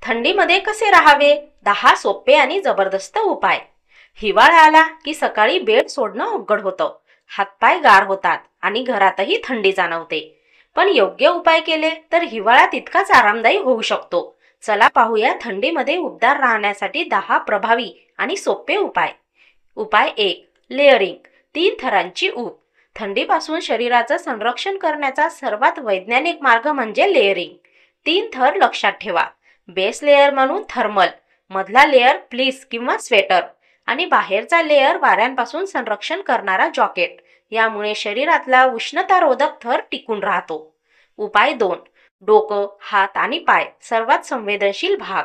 थंडीमध्ये कसे राहावे? 10 सोपे आणि जबरदस्त उपाय. हिवाळा आला की सकाळी बेड सोडणं अवघड होतं. हातपाय गार होतात आणि घरातही थंडी जाणवते. पण योग्य उपाय केले तर हिवाळा तितकाच आरामदायी होऊ शकतो. चला पाहूया थंडीमध्ये उबदार राहण्यासाठी 10 प्रभावी आणि सोपे उपाय. उपाय 1. लेअरिंग. 3 थरांची ऊब. थंडीपासून शरीराचं संरक्षण करण्याचा सर्वात वैज्ञानिक मार्ग म्हणजे लेअरिंग. 3 थर लक्षात ठेवा. बेस लेयर म्हणून थर्मल, मधला लेयर फ्लीस किंवा स्वेटर आणि बाहेरचा लेयर वाऱ्यांपासून संरक्षण करणारा जॉकेट. यामुळे शरीरातला उष्णतारोधक थर टिकून राहतो. उपाय 2. डोकं, हात आणि पाय सर्वात संवेदनशील भाग.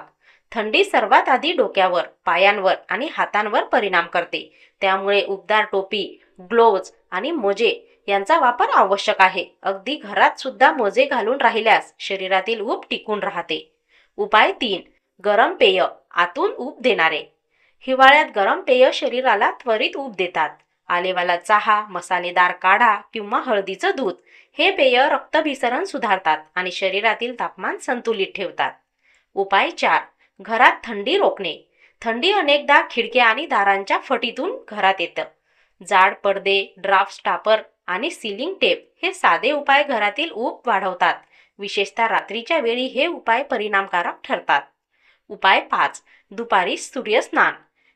थंडी सर्वात आधी डोक्यावर, पायांवर आणि हातांवर परिणाम करते. त्यामुळे उबदार टोपी, ग्लोव्ज आणि मोजे यांचा वापर आवश्यक आहे. अगदी घरात सुद्धा मोजे घालून राहिल्यास शरीरातील ऊब टिकून राहते. उपाय 3. गरम पेय, आतून ऊब देणारे. हिवाळ्यात गरम पेय शरीराला त्वरित ऊब देतात. आलेवाला चहा, मसालेदार काढा किंवा हळदीचं दूध हे पेय रक्तभिसरण सुधारतात आणि शरीरातील तापमान संतुलित ठेवतात. उपाय 4. घरात थंडी रोखणे. थंडी अनेकदा खिडक्या आणि दारांच्या फटीतून घरात येतं. जाड पडदे, ड्राफ्ट स्टॉपर आणि सीलिंग टेप हे साधे उपाय घरातील ऊब वाढवतात. विशेषतः रात्रीच्या वेळी हे उपाय परिणामकारक ठरतात. उपाय 5. दुपारी सूर्यस्नान.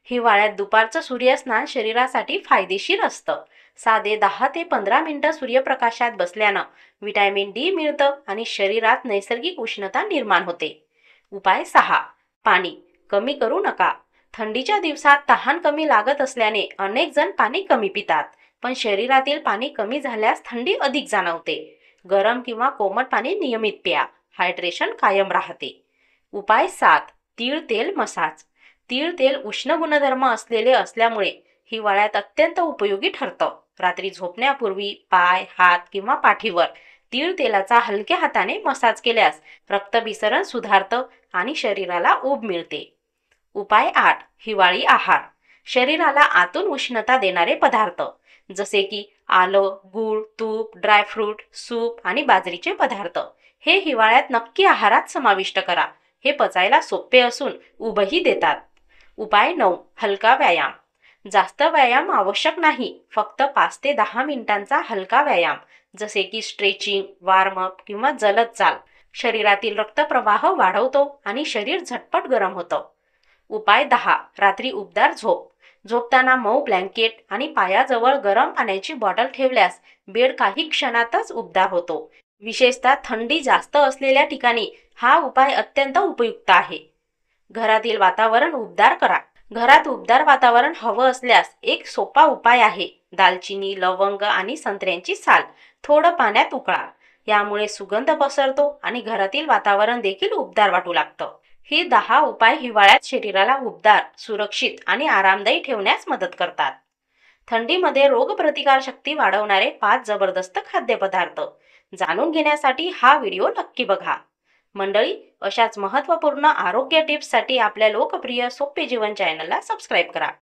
हिवाळ्यात दुपारचं सूर्यस्नान शरीरासाठी फायदेशीर असतं. साधे 10 ते 15 मिनिटं सूर्यप्रकाशात बसल्यानं व्हिटॅमिन डी मिळतं आणि शरीरात नैसर्गिक उष्णता निर्माण होते. उपाय 6. पाणी कमी करू नका. थंडीच्या दिवसात तहान कमी लागत असल्याने अनेक जण पाणी कमी पितात. पण शरीरातील पाणी कमी झाल्यास थंडी अधिक जाणवते. गरम किंवा कोमट पाणी नियमित प्या. हायड्रेशन कायम राहते. उपाय 7. तीळ तेल मसाज. तीळ तेल उष्ण गुणधर्म असलेले असल्यामुळे हिवाळ्यात अत्यंत उपयोगी ठरतं. रात्री झोपण्यापूर्वी पाय, हात किंवा पाठीवर तीळ तेलाचा हलक्या हाताने मसाज केल्यास रक्तभिसरण सुधारतं आणि शरीराला ऊब मिळते. उपाय 8. हिवाळी आहार. शरीराला आतून उष्णता देणारे पदार्थ जसे की आलं, गूळ, तूप, ड्रायफ्रूट, सूप आणि बाजरीचे पदार्थ हे हिवाळ्यात नक्की आहारात समाविष्ट करा. हे पचायला सोपे असून ऊबही देतात. उपाय 9. हलका व्यायाम. जास्त व्यायाम आवश्यक नाही. फक्त 5 ते 10 मिनिटांचा हलका व्यायाम जसे की स्ट्रेचिंग, वॉर्मअप किंवा जलद चाल शरीरातील रक्तप्रवाह वाढवतो आणि शरीर झटपट गरम होतं. उपाय 10. रात्री उबदार झोप. झोपताना मऊ ब्लँकेट आणि पायाजवळ गरम पाण्याची बॉटल ठेवल्यास बेड काही क्षणातच उबदार होतो. विशेषतः थंडी जास्त असलेल्या ठिकाणी हा उपाय अत्यंत उपयुक्त आहे. घरातील वातावरण उबदार करा. घरात उबदार वातावरण हवं असल्यास एक सोपा उपाय आहे. दालचिनी, लवंग आणि संत्र्यांची साल थोडं पाण्यात उकळा. यामुळे सुगंध पसरतो आणि घरातील वातावरण देखील उबदार वाटू लागतं. ही 10 उपाय हिवाळ्यात शरीराला उबदार, सुरक्षित आणि आरामदायी ठेवण्यास मदत करतात. थंडीमध्ये रोगप्रतिकारशक्ती वाढवणारे 5 जबरदस्त खाद्यपदार्थ जाणून घेण्यासाठी हा व्हिडिओ नक्की बघा. मंडळी, अशाच महत्त्वपूर्ण आरोग्य टिप्ससाठी आपल्या लोकप्रिय सोपे जीवन चॅनलला सबस्क्राईब करा.